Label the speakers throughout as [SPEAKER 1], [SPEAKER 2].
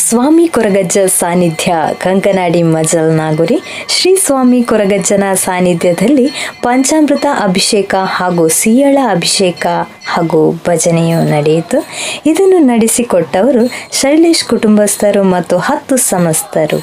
[SPEAKER 1] ಸ್ವಾಮಿ ಕೊರಗಜ್ಜ ಸಾನ್ನಿಧ್ಯ ಕಂಕನಾಡಿ ಮಜಲ್ನಾಗುರಿ ಶ್ರೀ ಸ್ವಾಮಿ ಕೊರಗಜ್ಜನ ಸಾನ್ನಿಧ್ಯದಲ್ಲಿ ಪಂಚಾಮೃತ ಅಭಿಷೇಕ ಹಾಗೂ ಸಿಯಳ ಅಭಿಷೇಕ ಹಾಗೂ ಭಜನೆಯು ನಡೆಯಿತು. ಇದನ್ನು ನಡೆಸಿಕೊಟ್ಟವರು ಶೈಲೇಶ್ ಕುಟುಂಬಸ್ಥರು ಮತ್ತು 10 ಸಮಸ್ತರು.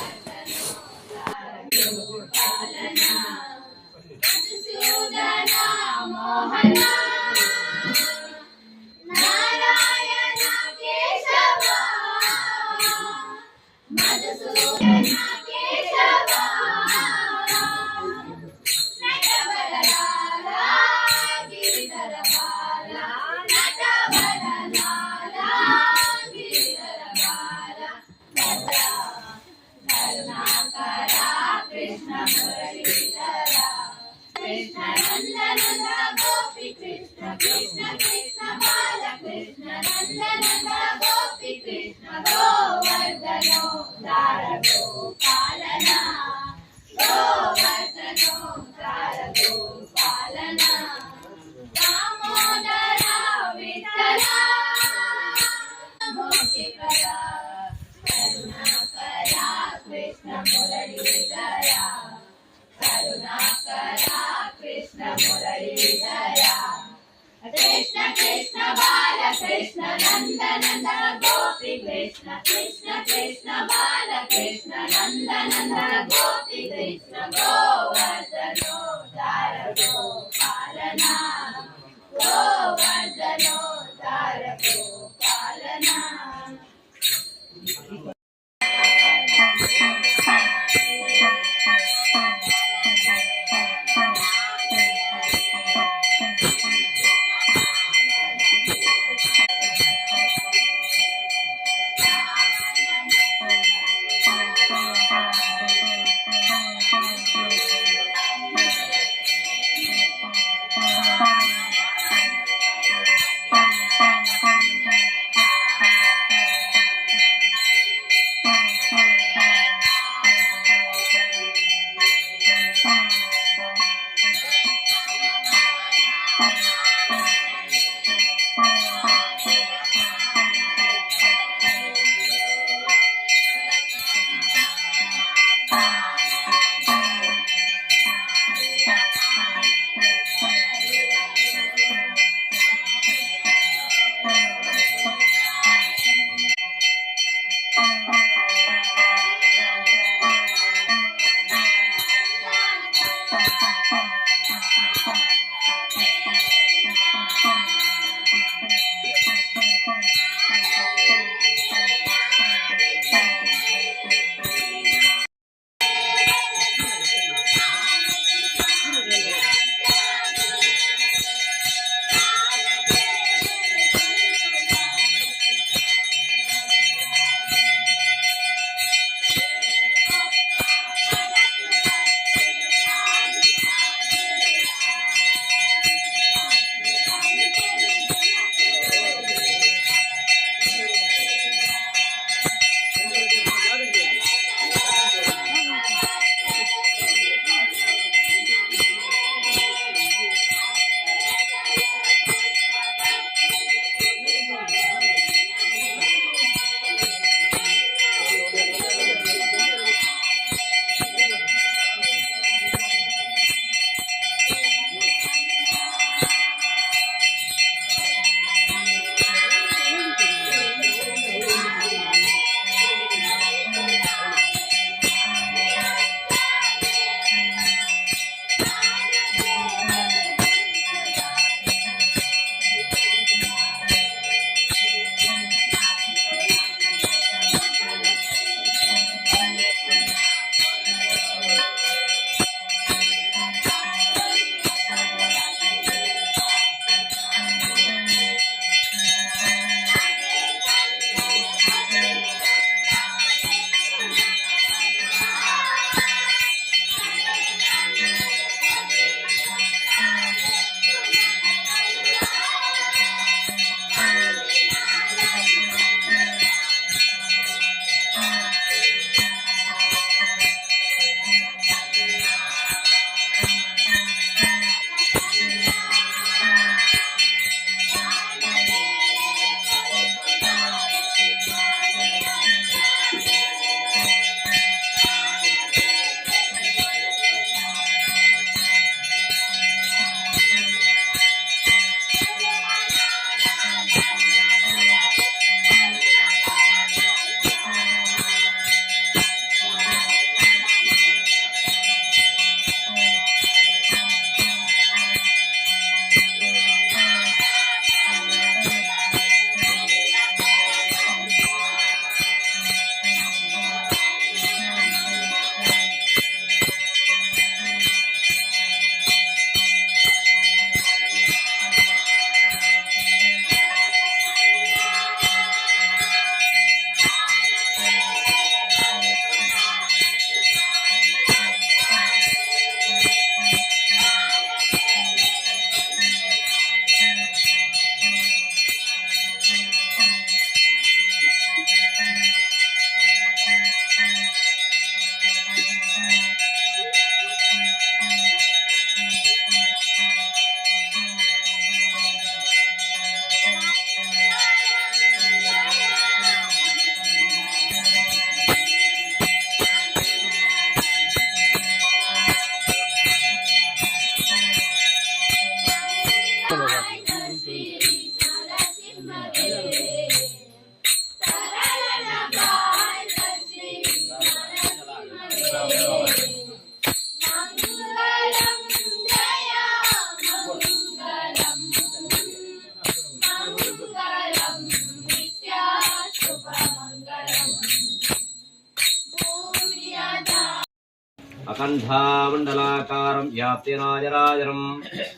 [SPEAKER 2] अकण्ठामण्डलाकारं व्याप्तिराजराजरं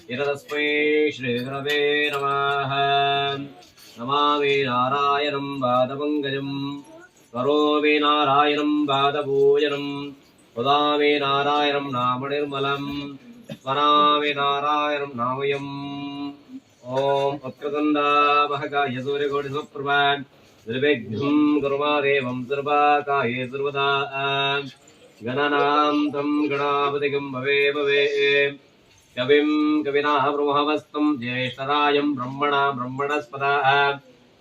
[SPEAKER 2] यतस्मै श्रीगुरवे नमः। नमामि नारायणं पादपङ्कजं करोमि नारायणं पादपूजनं वदामि नारायणं नाम निर्मलं स्मरामि नारायणं नामयम्। ॐ वक्रतुण्डामहाकाय सूर्यकोटिसमप्रभा निर्विघ्नं कुर्मदेवं सर्वकार्ये सर्वदा गणनां तं गणापतिं भवे भवे कविं कविनाः ब्रह्मवस्तं ज्येष्ठराजं ब्रह्मणस्पदा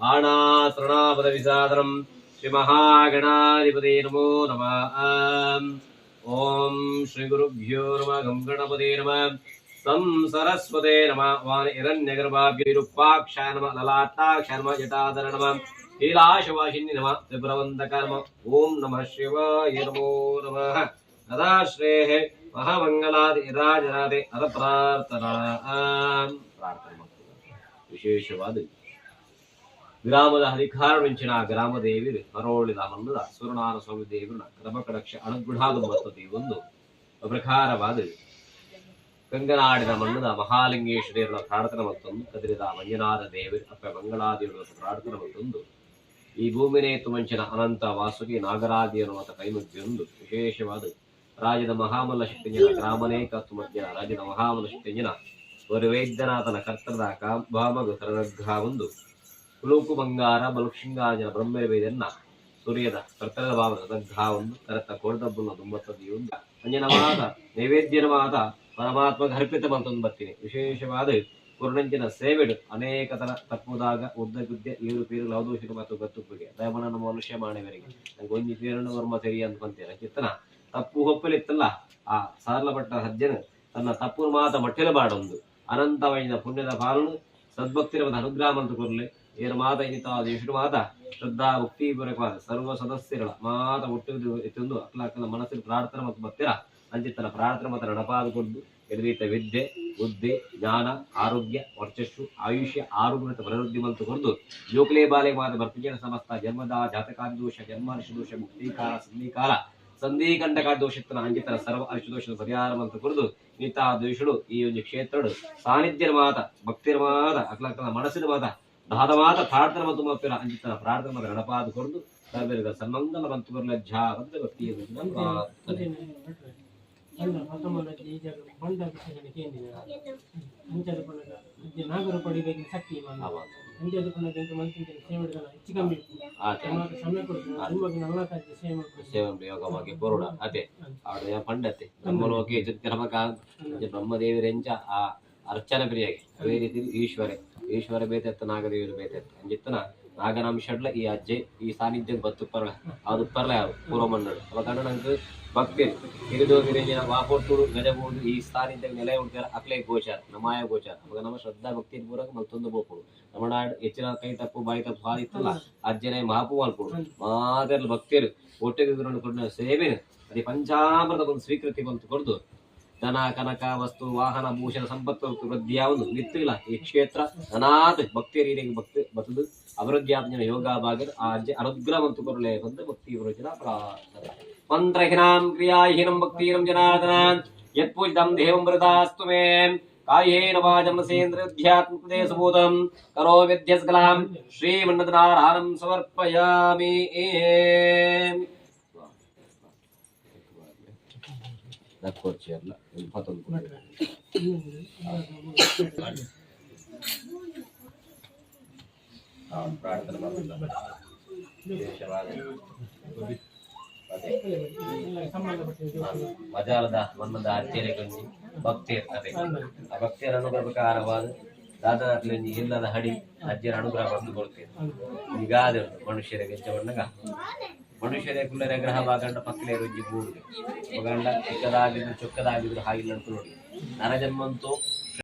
[SPEAKER 2] आणाश्रणापदविसादनं श्रीमहागणाधिपते नमो नमः। ॐ श्रीगुरुभ्यो नमः। गं गणपते नमः। सं सरस्वते नमः। वाण हिरण्यगर्भाभ्यरूपाक्षाय नमः। ललाटाक्षाय नमः। जटाधर नमः। लीलाशवासिनी नमः। त्रिपुरवन्दकार नमः। ॐ नमः शिवाय नमो नमः। तदा श्रेः महामंगलादि राजराधे अथ ಪ್ರಾರ್ಥನಾ ವಿಶೇಷವಾದ ಗ್ರಾಮದ ಅಧಿಕಾರವಿಂಚಿನ ಗ್ರಾಮದೇವಿ ಮರೋಳಿದ ಮನ್ನದ ಸುರನಾರ ಸ್ವಾಮಿ ದೇವರನ್ನ ಕ್ರಮಕಡಕ್ಷ ಅನುಗ್ರಹದ ಮತ್ತದಿ ಒಂದು ಪ್ರಕಾರವಾದ ಕಂಗನಾಡಿನ ಮನ್ನದ ಮಹಾಲಿಂಗೇಶ್ವರಿಯರ ಪ್ರಾರ್ಥನೆ ಮತ್ತೊಂದು ಕದಿರಿದ ಮಂಜನಾಥ ದೇವಿ ಅಪ್ಪ ಮಂಗಳಾದೇವಿಯ ಪ್ರಾರ್ಥನೆ ಮತ್ತೊಂದು ಈ ಭೂಮಿನೇ ತುಮಂಚಿನ ಅನಂತ ವಾಸುಕಿ ನಾಗರಾದಿಯನ್ನು ಮತ ಕೈಮುಗ್ಗಿಯೊಂದು ವಿಶೇಷವಾದ ರಾಜ್ಯದ ಮಹಾಮಲ್ಲ ಶಕ್ತಿಂಜನ ಗ್ರಾಮನೇಕ ಮಧ್ಯ ರಾಜ್ಯದ ಮಹಾಮಲ್ಲ ಶಕ್ತಿಂಜನ ஒரு ವೈದ್ಯನಾಥನ ಕರ್ತರದ ಕಾಂಬಾಮಗ ಕರಗ್ರಹ ಒಂದು ಕುಲುಕು ಬಂಗಾರ ಬಲುಕ್ಷಿಂಗಾಜನ ಬ್ರಹ್ಮವೇದನ್ನ ಸೂರ್ಯದ ಕರ್ತರದ ಭಾವದ ಸದಗ್ರಹ ಒಂದು ಕರತ ಕೋರ್ದಬ್ಬುನ ದುಂಬತ್ತದಿ ಒಂದು ಅಂಜನ ಮಾತ ನೈವೇದ್ಯನ ಮಾತ ಪರಮಾತ್ಮಗೆ ಅರ್ಪಿತ ಬಂತೊಂದು ಬರ್ತೀನಿ ವಿಶೇಷವಾದ ಕುರುಣಂಚಿನ ಸೇವೆಡು ಅನೇಕ ತರ ತಪ್ಪುದಾಗ ಉದ್ದ ಗುದ್ದೆ ಏರು ಪೀರು ಲವದೋಷಿಕ ಮತ್ತು ಗತ್ತುಪ್ಪಿಗೆ ದಯಮನನ್ನು ಮನುಷ್ಯ ಮಾಡವರಿಗೆ ನಂಗೆ ಒಂಜಿ ಪೀರನ್ನು ವರ್ಮ ಸರಿ ಅಂದ್ಕೊಂತೇನೆ ಚಿತ್ತನ ತಪ್ಪು ಹೊಪ್ಪಲಿತ್ತಲ್ಲ ಆ ಸಾರಲಪಟ್ಟ ಸಜ್ಜನ ತನ್ನ ತಪ್ಪು ಮಾತ ಮಟ್ಟಿಲ ಬಾಡೊಂದು ಅನಂತವೈನ ಪುಣ್ಯದ ಪಾಲನು ಸದ್ಭಕ್ತಿರ ಅನುಗ್ರಹ ಮಂತು ಕೊರ್ಲೆ ಏರು ಮಾತ ಇನ್ನಿತ ದೇಶು ಮಾತ ಶ್ರದ್ಧಾ ಭಕ್ತಿ ಪೂರಕವಾದ ಸರ್ವ ಸದಸ್ಯರ ಮಾತ ಒಟ್ಟು ಎತ್ತೊಂದು ಅಕ್ಲ ಮನಸ್ಸಿನ ಪ್ರಾರ್ಥನೆ ಮತ್ತು ಭಕ್ತಿರ ಅಂಚಿತ್ತನ ಪ್ರಾರ್ಥನೆ ಮತ್ತು ನಡಪಾದುಕೊಂಡು ಎದುರೀತ ವಿದ್ಯೆ ಬುದ್ಧಿ ಜ್ಞಾನ ಆರೋಗ್ಯ ವರ್ಚಸ್ಸು ಆಯುಷ್ಯ ಆರೋಗ್ಯ ಪ್ರವೃದ್ಧಿ ಮಂತು ಕೊರದು ಜೋಕ್ಲೇ ಬಾಲೆ ಮಾತ ಭರ್ತುಜನ ಸಮಸ್ತ ಜನ್ಮದ ಜಾತಕಾದಿ ದೋಷ ಜನ್ಮಾರ್ಷ ದೋಷ ಮುಕ್ತಿಕಾಲ ಸಂಧಿಕಾಲ ಸಂಧಿಕಂಟಕ ದೋಷಿತ್ತನ ಅಂಜಿತನ ಸರ್ವ ಅರಿಷದೋಷದ ಪರಿಹಾರ ಮಂತು ಕುರಿದು ಇಂಥ ದೋಷಗಳು ಈ ಒಂದು ಕ್ಷೇತ್ರಗಳು ಸಾನ್ನಿಧ್ಯರ ಮಾತ ಭಕ್ತಿರ ಮಾತ ಅಕ್ಲಕ್ಕನ ಮನಸ್ಸಿನ ಮಾತ ದಾದ ಮಾತ ಪ್ರಾರ್ಥನೆ ಮತ್ತು ಮತ್ತಿರ ಅಂಜಿತನ ಪ್ರಾರ್ಥನೆ ಮತ್ತು ನಡಪಾದ ಕೊರದು ಸರ್ವೇಗ ಸನ್ಮಂಗಲ ಮಂತು ಬರಲ ಜಾವಂತ ಭಕ್ತಿಯನ್ನು
[SPEAKER 3] ನಾಗರು ಪಡಿಬೇಕು ಶಕ್ತಿ
[SPEAKER 2] ಯೋಗವಾಗಿ ಪೂರ್ಣ ಅದೇ ಅವಳ ಪಂಡತೆ ಬ್ರಹ್ಮಲೋಕೆ ಬ್ರಹ್ಮದೇವರೆಂಚ ಆ ಅರ್ಚನ ಪ್ರಿಯಾಗಿ ಅದೇ ರೀತಿ ಈಶ್ವರ ಬೇತೆತ್ತ ನಾಗದೇವರು ಬೇತೆತ್ತ ಅಂಜಿತ್ತನ ನಾಗನಾಂಶಡ್ಲ ಈ ಅಜ್ಜೆ ಈ ಸಾನ್ನಿಧ್ಯ ಬತ್ತು ಪರ್ಲ ಅದು ಪರ್ಲ ಯಾವ ಪೂರ್ವಮನ್ನಡು ಅವ ಕಂಡ ನಂಗೆ ಭಕ್ತಿ ಹಿರಿದು ಹಿರಿಜಿನ ವಾಪೊಟ್ಟು ಗಜಬಹುದು ಈ ಸಾನ್ನಿಧ್ಯ ನೆಲೆ ಉಂಟಾರ ಅಕ್ಲೇ ಗೋಚಾರ ನಮಾಯ ಗೋಚಾರ ಅವಾಗ ನಮ್ಮ ಶ್ರದ್ಧಾ ಭಕ್ತಿ ಪೂರಕ ಮತ್ತೊಂದು ಬೋಪುಡು ನಮ್ಮ ಹೆಚ್ಚಿನ ಕೈ ತಪ್ಪು ಬಾಯಿ ತಪ್ಪು ಹಾದಿತ್ತಲ್ಲ ಅಜ್ಜನೆ ಮಹಾಪು ಮಲ್ಪುಡು ಮಾತೆಲ್ಲ ಭಕ್ತಿಯರು ಒಟ್ಟಿಗೆ ಕೊಡ ಸೇವೆ ಅದೇ ಪಂಚಾಮೃತ ಒಂದು ಸ್ವೀಕೃತಿ ಬಂತು ಕೊಡ್ದು ಧನ ಕನಕ ವಸ್ತು ವಾಹನ ಭೂಷಣ ಸಂಪತ್ತು ವೃದ್ಧಿಯ ಒಂದು ನಿತ್ತಿಲ್ಲ ಈ ಕ್ಷೇತ್ರ ಅನಾಥ ಭಕ್ತಿಯ ರೀತಿಗೆ ಭಕ್ತಿ ಬತ್ತದು ಅಭಿವೃದ್ಧಿ ಆಜ್ಞನ ಯೋಗ ಭಾಗದ ಆ ಅಜ್ಜೆ ಅನುಗ್ರಹ ಮಂತು ಕೊರಲೆ ಬಂದು ಭಕ್ತಿ ಪ್ರವಚನ ಪ್ರಾರ್ಥನೆ ಮಂತ್ರಹೀನಾಂ ಕ್ರಿಯಾಹೀನಂ ಭಕ್ತಿಹೀನಂ ಜನಾರ್ದನ ಯತ್ಪೂಜಿತಂ ದೇವಂ ವೃತಾಸ್ತು ಮೇ ಕಾಯೇನ ವಾಚಂ ಸೇಂದ್ರಿಯಾತ್ಮಕದೇಶಭೂತಂ ಕರೋ ವಿದ್ಯಸ್ಕಲಾಂ ಶ್ರೀಮನ್ನದನಾರಾಯಣಂ ಸಮರ್ಪಯಾಮಿ ಕೊರ್ಚಿಯಲ್ಲ ಇಪ್ಪತ್ತೊಂದು ಪ್ರಾರ್ಥನೆ ಮಜಾಲದ ಮನ್ನದ ಅಚ್ಚೇರಿ ಗಂಜಿ ಭಕ್ತಿಯರ್ ಅದೇ ಆ ಭಕ್ತಿಯರ ಅನುಗ್ರಹ ಪ್ರಕಾರವಾದ ದಾದನಾಥ್ಲಂಜಿ ಇಲ್ಲದ ಹಡಿ ಅಜ್ಜರ ಅನುಗ್ರಹ ಬಂದುಕೊಳ್ತೇವೆ ಈಗಾದ ಮನುಷ್ಯರ ಗೆಜ್ಜವಣ್ಣಗ ಮನುಷ್ಯರೇ ಕುಲ್ಲರ ಗ್ರಹ ಬಾಗಂಡ ಪಕ್ಕಲೇ ರುಜ್ಜಿ ಬೂಡುದು ಮಗಂಡ ಚಿಕ್ಕದಾಗಿದ್ರು ಚೊಕ್ಕದಾಗಿದ್ರು ಹಾಗಿಲ್ಲ ಅಂತ ನೋಡಿ ನರಜನ್ಮಂತೂ